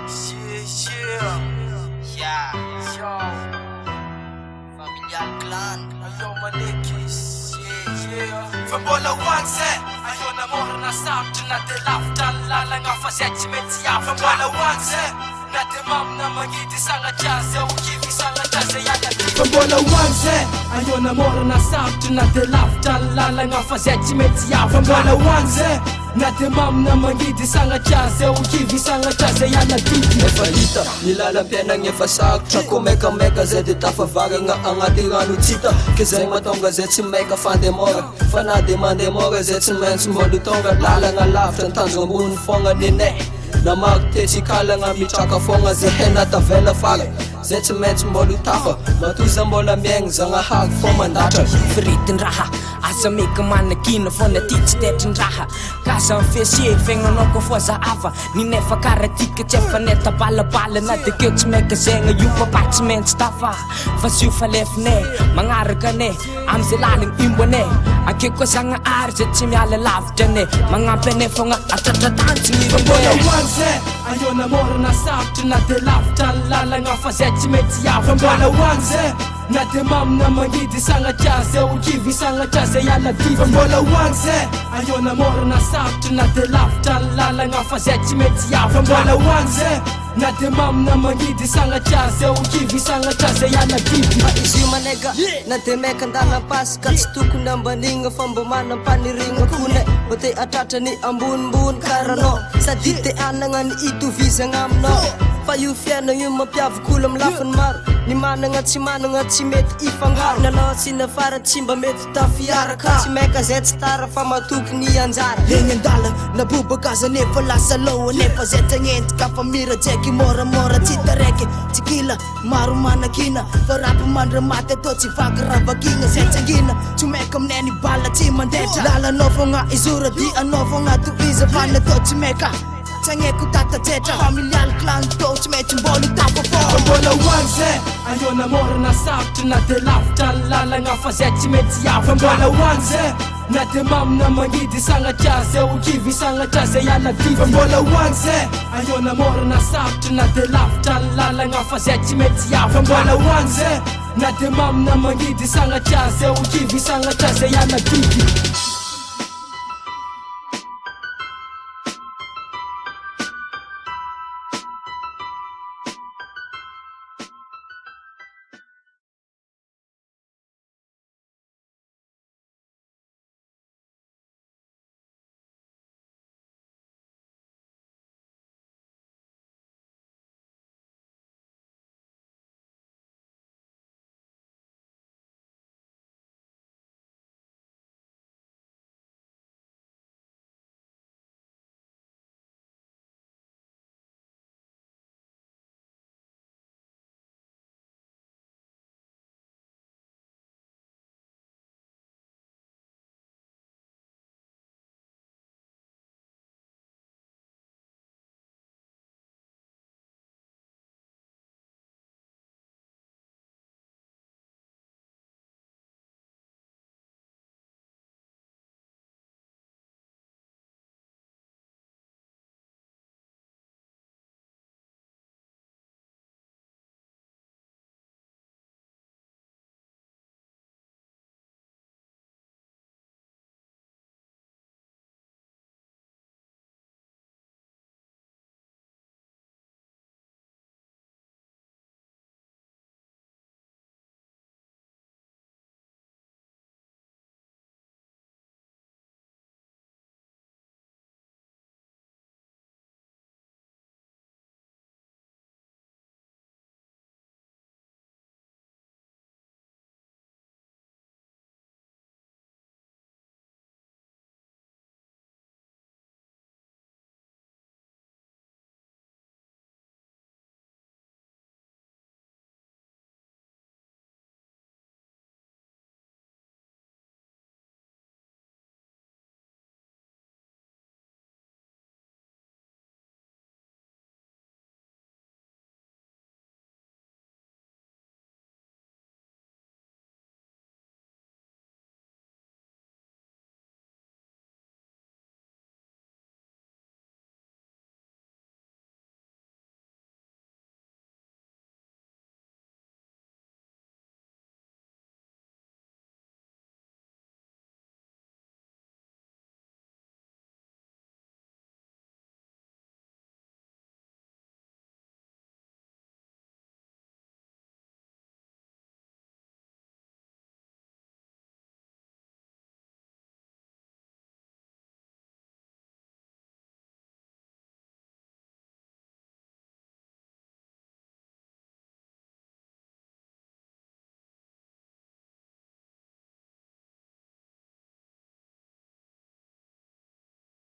Yeah, yo, Familial Clan, ayo manikis, Fambola wanze, ayo na mora na sauti na te lafta lala nga faseti meti ya Fambola wanze, na te mam na magiti sanga jaze ukivi sanga jaze ya na ti Fambola wanze, ayo na mora na sauti na te lafta lala nga faseti meti ya Fambola wanze, na te mam na magiti sanga jaze ukivi sanga jaze ya na ti Efa hita, nilalampianagny efa sarotra Ko mekameka zay de tafavagana agnaty rano tsita Ke zay matonga zay tsy maika fandemora Fa na de mandemora zay tsy maintsy mbôly tonga Lalagna lavitra tanjona ambony fogna nenay Na maro tesy kalagna mitraka fogna zay hena tavela fara Zay tsy maintsy mbôly tafa Matoza mbola miaigny zagnahary fô mandatra Firitin-draha aza meka manakina fô na ty tsy tetrin-draha Kaza am'fesie fiaignanao koa fô zahava Ninefa karatika tsy efa neta balabala Na de keo tsy maika zegna io papa tsy maintsy tafa Fa sy io falefinay magnaraka anay Am'zay lalagny imbo anay Ake koa zagnahary zay tsy miala lavitra anay Magnampy anay fogna atratratanjigny Fambola irenay wanze, ayo na mora na sauti na te laftra lalagna fa zay tsy mety ya Fambola wanze, na te mam na magidi sanga jaze ukivi sanga jaze ya na ti Fambola wanze, ayo na mora na sauti na te laftra lalagna fa zay tsy mety ya Fambola wanze, na te mam na magidi sanga jaze ukivi sanga jaze ya na ti Izy io manega na de meka andala-pasy ka tsy tokony ambanigna fa mbo manam-panirigna kone Mbo te atratrany ambonimbony karanao Sady te anagna ny itovizagna aminao Fa io fiaina io mampiavaka olo amy lafiny maro Ny managna tsy mety ifangaro Nalao tsy nafara tsy mba mety tafiaraka Tsy maika zay tsy tara fa matoky ny anjara Egny andala nabobaka aza nefa lasa loa Nefa zay tagnetika fa mirajeky moramora tsy taraiky Tsy kila maro manakina Fa rapy mandra maty atao tsy vaky ravakina Zay tsangina tsy maika aminay ny bala tsy mandetra Lalanao fogna izora di anao fogna toiza Fa natao tsy maika Tsagneko tatajetra Familial Clan to tsy mety mbôly tafa fô Fambola wanze, ayo na mora na sauti na te laftra lalagna fa zay tsy mety ya Fambola wanze, na te mam na magidi sanga jaze ukivi sanga jaze ya na ti Fambola wanze, ayo na mora na sauti na te laftra lalagna fa zay tsy mety ya Fambola wanze, na te mam na magidi sanga jaze ukivi sanga jaze ya na ti